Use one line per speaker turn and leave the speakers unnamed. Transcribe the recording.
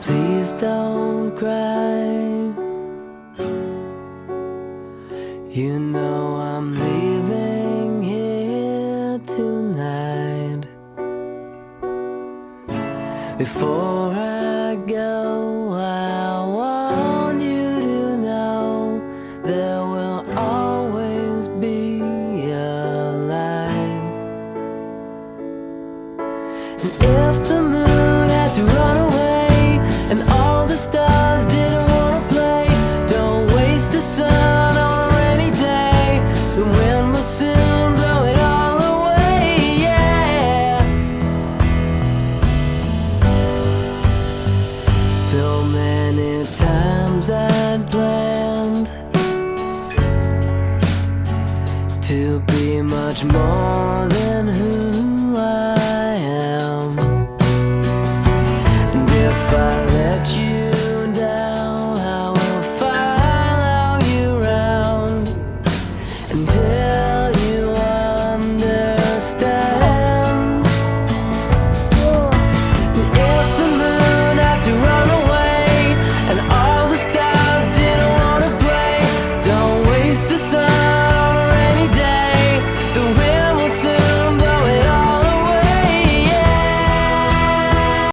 Please don't cry. You know I'm leaving here tonight. Before I go, I want you to know there will always be a light. And if the moon had to run away and all the stars didn't wanna play, don't waste the sun on a rainy day. The wind will soon blow it all away, yeah. So many times I'd planned to be much more than who